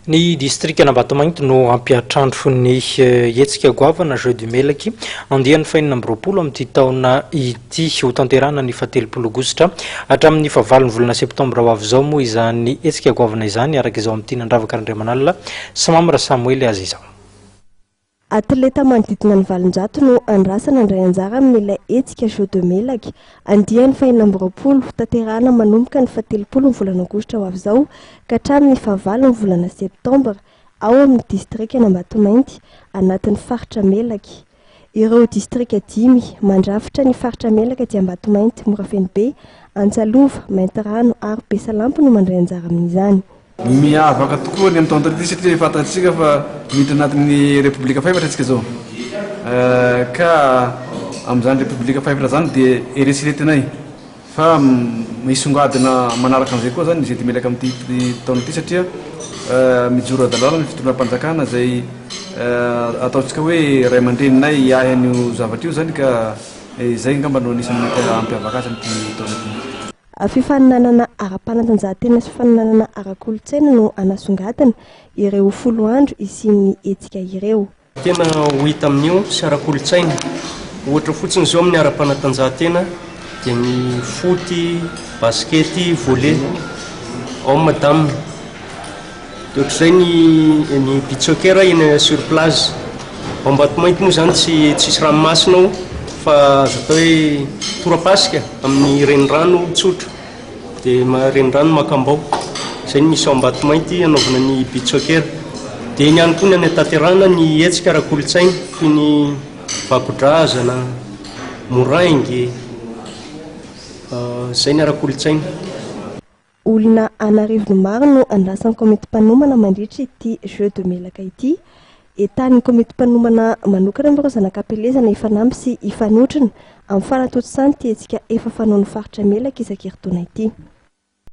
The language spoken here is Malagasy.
Ny distrikan'Ambatomainty no hampiantrano ny hetsika goavana Jeux de Melaky andiany fainina amby roapolo amin'ity taona ity ho tanterahana ny 17 aogosotra hatramin'ny 9 volana septambra ho avy izao moa izany hetsika goavana izany araka izao amin'ity nandravaka Andriamanalina Samamra Samuel azy izao. Atleta manodidina ny 700 no andrasana andray anjara amin'ilay hetsika Jeux de Melaky andiany fainina amby roapolo ho tanterahana manomboka ny 17 volana aogosotra ho avy izao ka hatramin'ny 9 volana septambra ao amin'ny distrikan'Ambatomainty anatin'ny faritra Melaky. Ireo distrika 10 mandrafitra ny faritra Melaky aty Ambatomainty, Morafenibe, Antsalova, Maintirano ary Besalampo no mandray anjara amin'izany. Miavaka tokoa ny amin'ny taona taty satria fantatsika fa miditra anatin'ny Repoblika Faefatra atsika zao. Ka amin'izany Repoblika Faefatra zany dia eritreretinay fa misongadina manaraka an'izay koa zany Jeux de Melaky amin'ity taona ity satria mijoro adalàna ny fitondram-panjakana izay ataontsika hoe ray aman-dreninay hiahy an'io zavatra io zany ka izay angamba no anisan'ny mampiavaka azy amin'ity taona ity. Fifaninanana ara-panatanjahantena sy fifaninanana ara-kolontsaina no anasongadina ireo 10 andro isian'ny hetsika ireo. Tena ho hita amin'io sy ara-kolontsaina. Ohatra fotsiny izao amin'ny ara-panatanjahantena dia ny foty, baskety, volley, ao madame. Ohatr'izay ny beach soccer eny sur plage. Ambatomainty moa zany tsisy ranomasina ao fa azo atao hoe torapasika amin'ny renirano tsotra dia renirano makambao. Izay misy ao Ambatomainty anaovana ny beach soccer. Dia ny ihany koa ny any tanterahana ny hetsika ara-kolontsaina toy ny vakodrazana, moraingy, izay ny ara-kolontsaina. Olona anarivony maro no andrasan'ny komity mpanomana mandritra ity Jeux de Melaky ity. Etan'ny komity mpanomana manokana amin'ireo zanak'ampelezana ifanampy sy ifanotrina amin'ny fanatotosany ty hetsika efa fanaon'ny faritra Melaky isaky herintaona ity.